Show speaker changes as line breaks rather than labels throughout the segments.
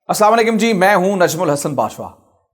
अस्सलाम वालेकुम जी, मैं हूं नजमुल हसन बाशवा।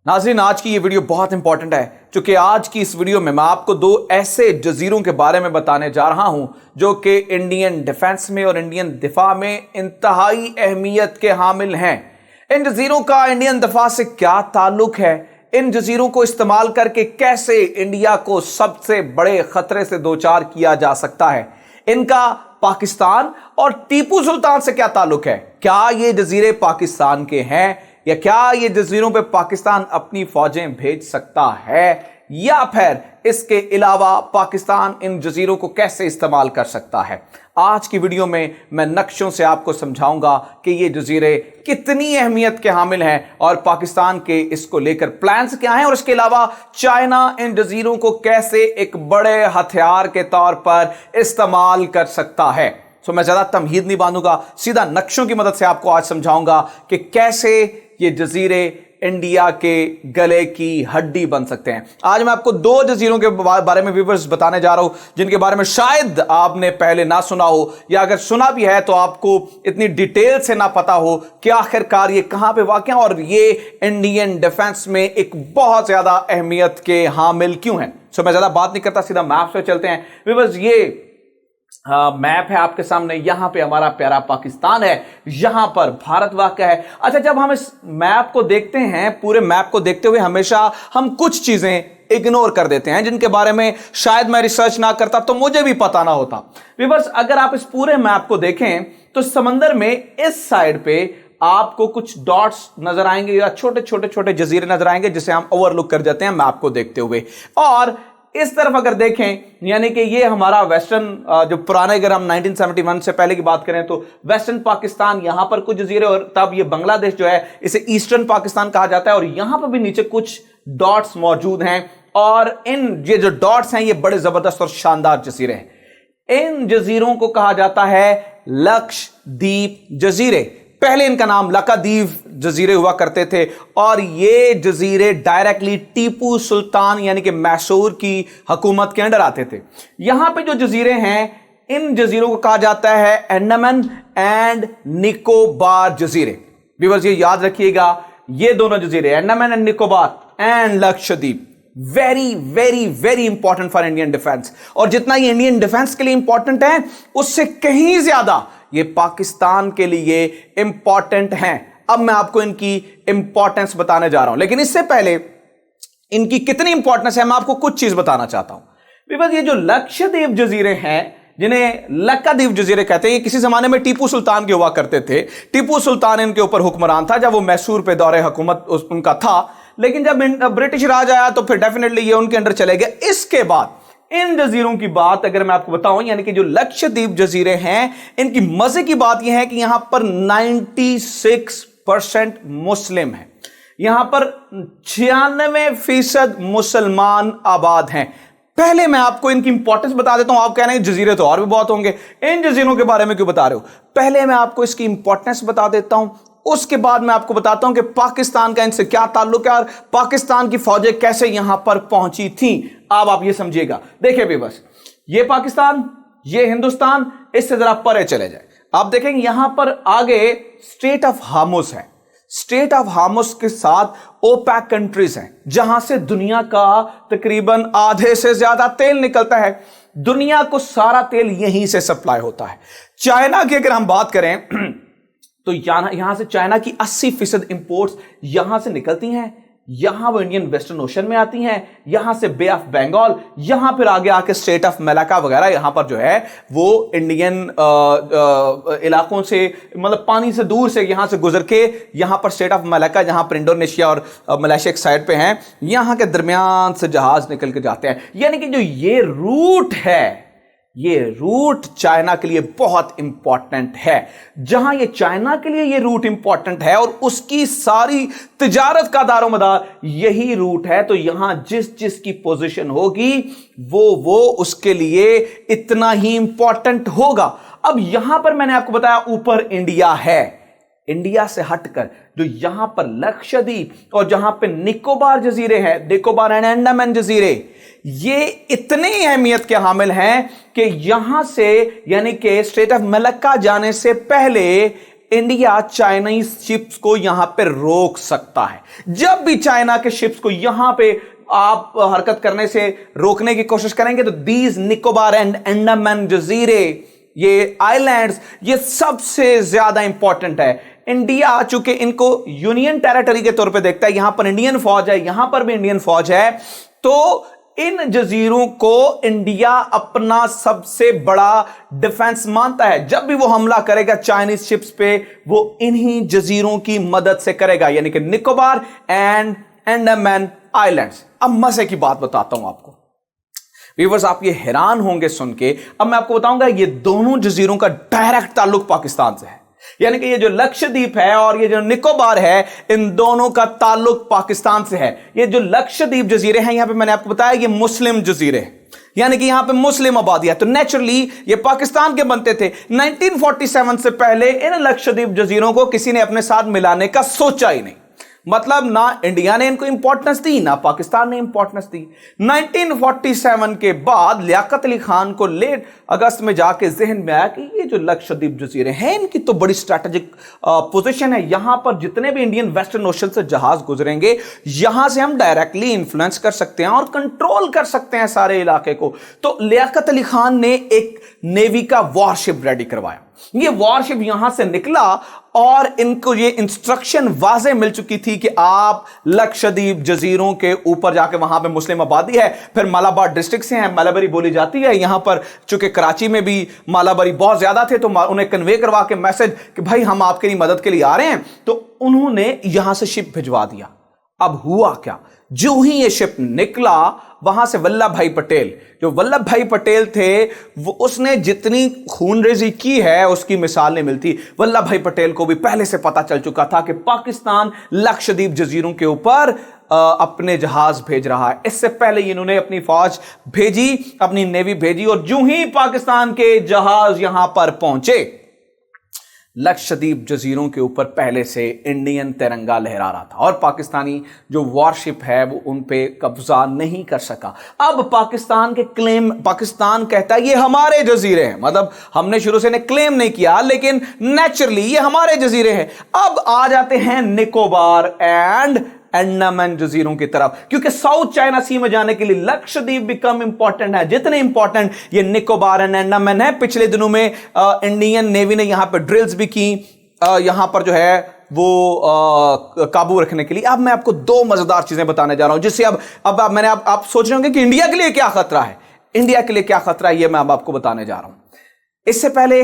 नाज़रीन, आज की ये वीडियो बहुत इंपॉर्टेंट है क्योंकि आज की इस वीडियो में मैं आपको दो ऐसे जजीरों के बारे में बताने जा रहा हूं जो कि इंडियन डिफेंस में और इंडियन दिफा में इंतहाई अहमियत के हामिल हैं। इन जजीरों का इंडियन दिफा से क्या ताल्लुक है, इन जजीरों को इस्तेमाल करके कैसे इंडिया को सबसे बड़े खतरे से दो चार किया जा सकता है, इनका पाकिस्तान और टीपू सुल्तान से क्या ताल्लुक है, क्या ये जजीरे पाकिस्तान के हैं या क्या ये जजीरों पे पाकिस्तान अपनी फौजें भेज सकता है, या फिर इसके अलावा पाकिस्तान इन जजीरों को कैसे इस्तेमाल कर सकता है। आज की वीडियो में मैं नक्शों से आपको समझाऊंगा कि ये जजीरे कितनी अहमियत के हामिल हैं और पाकिस्तान के इसको लेकर प्लान्स क्या हैं, और इसके अलावा चाइना इन जजीरों को कैसे एक बड़े हथियार के तौर पर इस्तेमाल कर सकता है। तो मैं ज्यादा तमहीद नहीं बांधूंगा, सीधा नक्शों की मदद से आपको आज समझाऊंगा कि कैसे ये जजीरे इंडिया के गले की हड्डी बन सकते हैं। आज मैं आपको दो जजीरों के बारे में व्यूअर्स बताने जा रहा हूं जिनके बारे में शायद आपने पहले ना सुना हो, या अगर सुना भी है तो आपको इतनी डिटेल से ना पता हो कि आखिरकार ये कहां पे वाक़ है और ये इंडियन डिफेंस में एक बहुत ज्यादा अहमियत के हामिल क्यों हैं। सो मैं ज्यादा बात नहीं करता, सीधा मैप पे चलते हैं। व्यूअर्स, ये मैप है आपके सामने, यहां पे हमारा प्यारा पाकिस्तान है, यहां पर भारत वाक़या है। अच्छा, जब हम इस मैप को देखते हैं, पूरे मैप को देखते हुए हमेशा हम कुछ चीजें इग्नोर कर देते हैं जिनके बारे में शायद मैं रिसर्च ना करता तो मुझे भी पता ना होता। व्यूअर्स, अगर आप इस पूरे मैप को देखें तो समंदर में इस साइड पे आपको कुछ डॉट्स नजर आएंगे या छोटे छोटे छोटे जजीरे नजर आएंगे जिसे हम ओवरलुक कर जाते हैं मैप को देखते हुए। और इस तरफ अगर देखें, यानी कि ये हमारा वेस्टर्न, जो पुराने, अगर हम 1971 से पहले की बात करें तो वेस्टर्न पाकिस्तान, यहां पर कुछ जजीरे, और तब ये बांग्लादेश जो है इसे ईस्टर्न पाकिस्तान कहा जाता है, और यहां पर भी नीचे कुछ डॉट्स मौजूद हैं। और ये जो डॉट्स हैं ये बड़े जबरदस्त और शानदार जजीरे हैं। इन जजीरों को कहा जाता है लक्षद्वीप जजीरे। पहले इनका नाम लक्षद्वीप जजीरे हुआ करते थे और ये जजीरे डायरेक्टली टीपू सुल्तान यानी कि मैसूर की हुकूमत के अंडर आते थे। यहां पे जो जजीरे हैं, इन जजीरों को कहा जाता है अंडमान एंड निकोबार जजीरे। व्यूअर्स, ये याद रखिएगा, ये दोनों जजीरे Andaman and Nicobar and Lakshadweep, very very very important for Indian defence. और जितना ये इंडियन डिफेंस के लिए इंपॉर्टेंट है उससे कहीं ज्यादा ये पाकिस्तान के लिए इंपॉर्टेंट हैं। अब मैं आपको इनकी इंपॉर्टेंस बताने जा रहा हूं, लेकिन इससे पहले इनकी कितनी इंपॉर्टेंस है मैं आपको कुछ चीज बताना चाहता हूं। बिकॉज़ ये जो लक्षद्वीप जजीरे हैं, जिन्हें लक्षद्वीप जजीरे कहते हैं, ये किसी जमाने में टीपू सुल्तान के हुआ करते थे। टीपू सुल्तान इनके ऊपर हुक्मरान था जब वो मैसूर पे दौरे हुकूमत उनका था, लेकिन जब ब्रिटिश राज आया तो फिर डेफिनेटली ये उनके अंडर चले गए। इसके बाद इन जजीरों की बात अगर मैं आपको बताऊं, यानी कि जो लक्षद्वीप जजीरे हैं, इनकी मजे की बात यह है कि यहां पर 96% मुस्लिम है, यहां पर 96% मुसलमान आबाद हैं। पहले मैं आपको इनकी इंपॉर्टेंस बता देता हूं। आप कह रहे हैं जजीरे तो और भी बहुत होंगे, इन जजीरों के बारे में क्यों बता रहे हो। पहले मैं आपको इसकी इंपॉर्टेंस बता देता हूं, उसके बाद मैं आपको बताता हूं कि पाकिस्तान का इनसे क्या ताल्लुक है और पाकिस्तान की फौजें कैसे यहां पर पहुंची थी। अब आप ये समझिएगा, देखिए भी बस, ये पाकिस्तान, ये हिंदुस्तान, इससे जरा परे चले जाए, आप देखेंगे यहां पर आगे स्ट्रेट ऑफ हार्मुज है। स्ट्रेट ऑफ हार्मुज के साथ ओपेक कंट्रीज हैं जहां से दुनिया का तकरीबन आधे से ज्यादा तेल निकलता है। दुनिया को सारा तेल यहीं से सप्लाई होता है। चाइना की अगर हम बात करें तो यहां से चाइना की 80% इंपोर्ट्स यहां से निकलती हैं, यहां वो इंडियन वेस्टर्न ओशन में आती हैं, यहां से बे ऑफ बंगाल, यहां फिर आगे आके स्टेट ऑफ मलाक्का वगैरह, यहां पर जो है वो इंडियन इलाकों से, मतलब पानी से दूर से यहां से गुजर के यहां पर स्टेट ऑफ मलाक्का, जहां पर इंडोनेशिया और मलेशिया एक साइड पे हैं, यहां के दरमियान से जहाज निकल के जाते हैं। यानी कि जो ये रूट है, ये रूट चाइना के लिए बहुत इंपॉर्टेंट है। जहां ये चाइना के लिए ये रूट इंपॉर्टेंट है और उसकी सारी तिजारत का दारोमदार यही रूट है, तो यहां जिस जिस की पोजीशन होगी वो उसके लिए इतना ही इंपॉर्टेंट होगा। अब यहां पर मैंने आपको बताया ऊपर इंडिया है, इंडिया से हटकर जो यहां पर लक्षद्वीप और जहां पे निकोबार जजीरे हैं, निकोबार एंड अंडमान जजीरे, ये इतने अहमियत के हामिल हैं कि यहां से, यानी कि स्ट्रेट ऑफ मलक्का जाने से पहले इंडिया चाइनीज शिप्स को यहां पे रोक सकता है। जब भी चाइना के शिप्स को यहां पे आप हरकत करने से रोकने की कोशिश करेंगे तो दीज निकोबार एंड अंडमान जजीरे, ये आइलैंड्स, ये सबसे ज्यादा इंपॉर्टेंट है। इंडिया चूंकि इनको यूनियन टेरिटरी के तौर पे देखता है, यहां पर इंडियन फौज है, यहां पर भी इंडियन फौज है, तो इन जजीरों को इंडिया अपना सबसे बड़ा डिफेंस मानता है। जब भी वो हमला करेगा चाइनीज शिप्स पे, वो इन्हीं जजीरों की मदद से करेगा, यानी कि निकोबार एंड अंडमान आइलैंड्स। अब मजे की बात बताता हूं आपको व्यूअर्स, आप ये हैरान होंगे सुन के। अब मैं आपको बताऊंगा ये दोनों जजीरों का डायरेक्ट ताल्लुक पाकिस्तान से है, यानी कि ये जो लक्षद्वीप है और ये जो निकोबार है, इन दोनों का ताल्लुक पाकिस्तान से है। ये जो लक्षद्वीप जजीरे हैं, यहां पे मैंने आपको बताया ये मुस्लिम जजीरे हैं, यानी कि यहां पे मुस्लिम आबादी है, तो नेचुरली ये पाकिस्तान के बनते थे। 1947 से पहले इन लक्षद्वीप जजीरों को किसी ने अपने साथ मिलाने का सोचा ही नहीं। मतलब ना इंडिया ने इनको इंपॉर्टेंस दी, ना पाकिस्तान ने इंपॉर्टेंस दी। 1947 के बाद लियाकत अली खान को लेट अगस्त में जाके जहन में आया कि ये जो लक्षद्वीप जजीरे हैं, इनकी तो बड़ी स्ट्रैटेजिक पोजीशन है, यहां पर जितने भी इंडियन वेस्टर्न ओशन से जहाज गुजरेंगे, यहां से हम डायरेक्टली इन्फ्लुएंस कर सकते हैं और कंट्रोल कर सकते हैं सारे इलाके को। तो लियाकत अली खान ने एक नेवी का वॉरशिप रेडी करवाया। ये वॉरशिप यहां से निकला और इनको ये इंस्ट्रक्शन वाज़े मिल चुकी थी कि आप लक्षद्वीप जजीरों के ऊपर जाके, वहां पे मुस्लिम आबादी है, फिर मालाबार डिस्ट्रिक्ट से हैं, मालाबारी बोली जाती है यहां पर, चूंकि कराची में भी मालाबारी बहुत ज्यादा थे, तो उन्हें कन्वे करवा के मैसेज कि भाई हम आपके लिए मदद के लिए आ रहे हैं, तो उन्होंने यहां से शिप भिजवा दिया। अब हुआ क्या, जो ही ये शिप निकला, वहां से वल्लभ भाई पटेल, जो वल्लभ भाई पटेल थे, वो उसने जितनी खूनरेजी की है उसकी मिसाल नहीं मिलती। वल्लभ भाई पटेल को भी पहले से पता चल चुका था कि पाकिस्तान लक्षद्वीप जजीरों के ऊपर अपने जहाज भेज रहा है। इससे पहले इन्होंने अपनी फौज भेजी, अपनी नेवी भेजी, और जो ही पाकिस्तान के जहाज यहां पर पहुंचे, लक्षद्वीप जजीरों के ऊपर पहले से इंडियन तिरंगा लहरा रहा था और पाकिस्तानी जो वॉरशिप है वो उन पे कब्जा नहीं कर सका। अब पाकिस्तान के क्लेम, पाकिस्तान कहता है ये हमारे जजीरे हैं, मतलब हमने शुरू से क्लेम नहीं किया, लेकिन नेचुरली ये हमारे जजीरे हैं। अब आ जाते हैं निकोबार एंड अंडमान जजीरों की तरफ, क्योंकि साउथ चाइना सी में जाने के लिए लक्षद्वीप बिकम इंपॉर्टेंट है, जितने इंपॉर्टेंट ये निकोबार एंड अंडमान है। पिछले दिनों में इंडियन नेवी ने यहां पर ड्रिल्स भी की, यहां पर जो है वो काबू रखने के लिए। अब मैं आपको दो मजेदार चीजें बताने जा रहा हूं, जिससे अब आप सोच रहे होंगे कि इंडिया के लिए क्या खतरा है। इंडिया के लिए क्या खतरा है, ये मैं अब आपको बताने जा रहा हूं। इससे पहले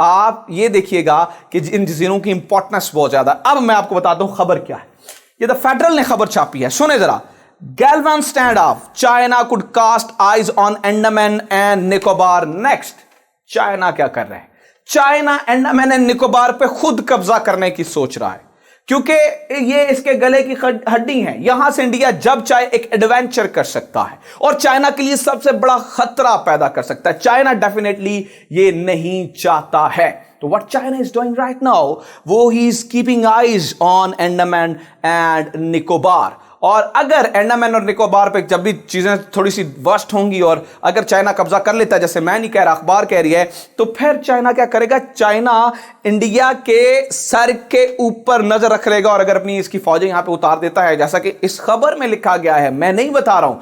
आप ये देखिएगा कि इन जजीरों की इंपॉर्टेंस बहुत ज्यादा। अब मैं आपको बताता हूं खबर क्या है। ये द फेडरल ने खबर छापी है, सुने जरा। Galwan stand off, China could cast eyes on Andaman and Nicobar next. China क्या कर रहा है, चाइना अंडमान एंड निकोबार पे खुद कब्जा करने की सोच रहा है, क्योंकि ये इसके गले की हड्डी है। यहां से इंडिया जब चाहे एक एडवेंचर कर सकता है और चाइना के लिए सबसे बड़ा खतरा पैदा कर सकता है। चाइना डेफिनेटली ये नहीं चाहता है। तो what China is doing right now, वो he is keeping eyes on Andaman and Nicobar. और अगर अंडमान और निकोबार पे जब भी चीजें थोड़ी सी वर्स्ट होंगी और अगर चाइना कब्जा कर लेता है, जैसे मैं नहीं कह रहा, अखबार कह रही है, तो फिर चाइना क्या करेगा, चाइना इंडिया के सर के ऊपर नजर रख लेगा और अगर अपनी इसकी फौजें यहां पे उतार देता है, जैसा कि इस खबर में लिखा गया है, मैं नहीं बता रहा हूं,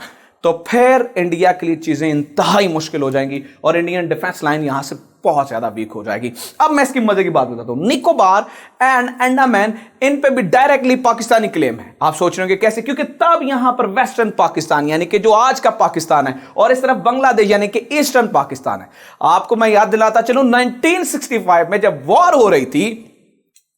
तो फिर इंडिया के लिए चीजें इंतहाई मुश्किल हो जाएंगी और इंडियन डिफेंस लाइन यहां से बहुत ज्यादा वीक हो जाएगी। अब मैं इसकी मजे की बात बताता हूं। निकोबार एंड अंडमान, इन पे भी डायरेक्टली पाकिस्तानी क्लेम है। आप सोच रहे होंगे कैसे, क्योंकि तब यहां पर वेस्टर्न पाकिस्तान यानी कि जो आज का पाकिस्तान है और इस तरफ बांग्लादेश यानी कि ईस्टर्न पाकिस्तान है। आपको मैं याद दिलाता चलूं, 1965 में जब वॉर हो रही थी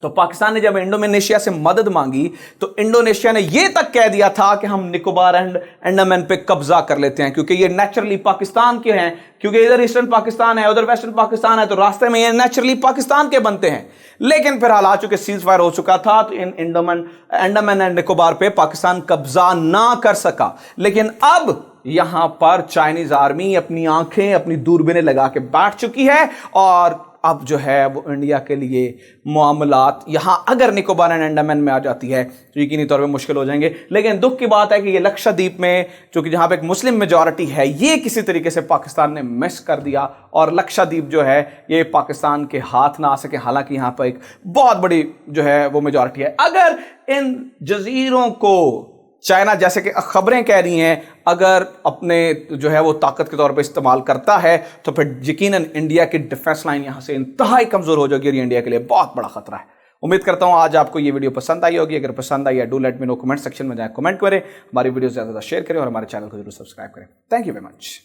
तो पाकिस्तान ने जब इंडोनेशिया से मदद मांगी तो इंडोनेशिया ने यह तक कह दिया था कि हम निकोबार एंड अंडमान पे कब्जा कर लेते हैं, क्योंकि ये नेचुरली पाकिस्तान के हैं, क्योंकि इधर ईस्टर्न पाकिस्तान है, उधर वेस्टर्न पाकिस्तान है, तो रास्ते में ये नेचुरली पाकिस्तान के बनते हैं। लेकिन फिर हालात चूंकि सीज फायर हो चुका था तो इन अंडमान एंड निकोबार पे पाकिस्तान कब्जा ना कर सका। लेकिन अब यहां पर चाइनीज आर्मी अपनी आंखें, अपनी दूरबीनें लगा के बैठ चुकी है और अब जो है वो इंडिया के लिए मामलात यहाँ अगर निकोबार एंड अंडमान में आ जाती है तो यकीनी तौर पे मुश्किल हो जाएंगे। लेकिन दुख की बात है कि ये लक्षद्वीप में, जो कि जहाँ पे एक मुस्लिम मेजॉरिटी है, ये किसी तरीके से पाकिस्तान ने मिस कर दिया और लक्षद्वीप जो है ये पाकिस्तान के हाथ ना आ सके। हालांकि यहाँ पर एक बहुत बड़ी जो है वो मेजॉरिटी है। अगर इन जजीरों को चाइना, जैसे कि खबरें कह रही हैं, अगर अपने जो है वो ताकत के तौर पे इस्तेमाल करता है तो फिर यकीनन इंडिया की डिफेंस लाइन यहां से इंतहाई कमजोर हो जाएगी और इंडिया के लिए बहुत बड़ा खतरा है। उम्मीद करता हूं आज आपको ये वीडियो पसंद आई होगी। अगर पसंद आई है do let me know, comment section में जाए कमेंट करें, हमारी वीडियो ज्यादा शेयर करें और हमारे चैनल को जरूर सब्सक्राइब करें। Thank you very much.